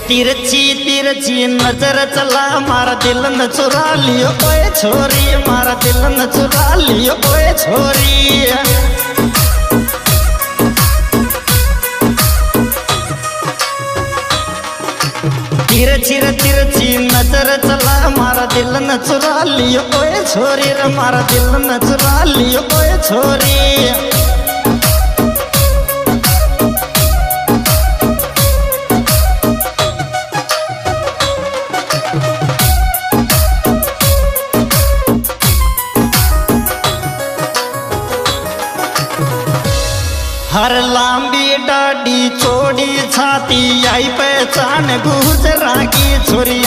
तिरछी तिरछी नजर चला मारा दिल न चुरा लियो ओए छोरी, मारा दिल न चुरा लियो ओए छोरी। तिरछी तिरछी नजर चला मारा दिल न चुरा लियो ओए छोरी रे, मारा दिल न चुरा लियो ओए छोरी। हर लांबी डाडी चोड़ी छाती आई पहचान गुजरा की छोरी।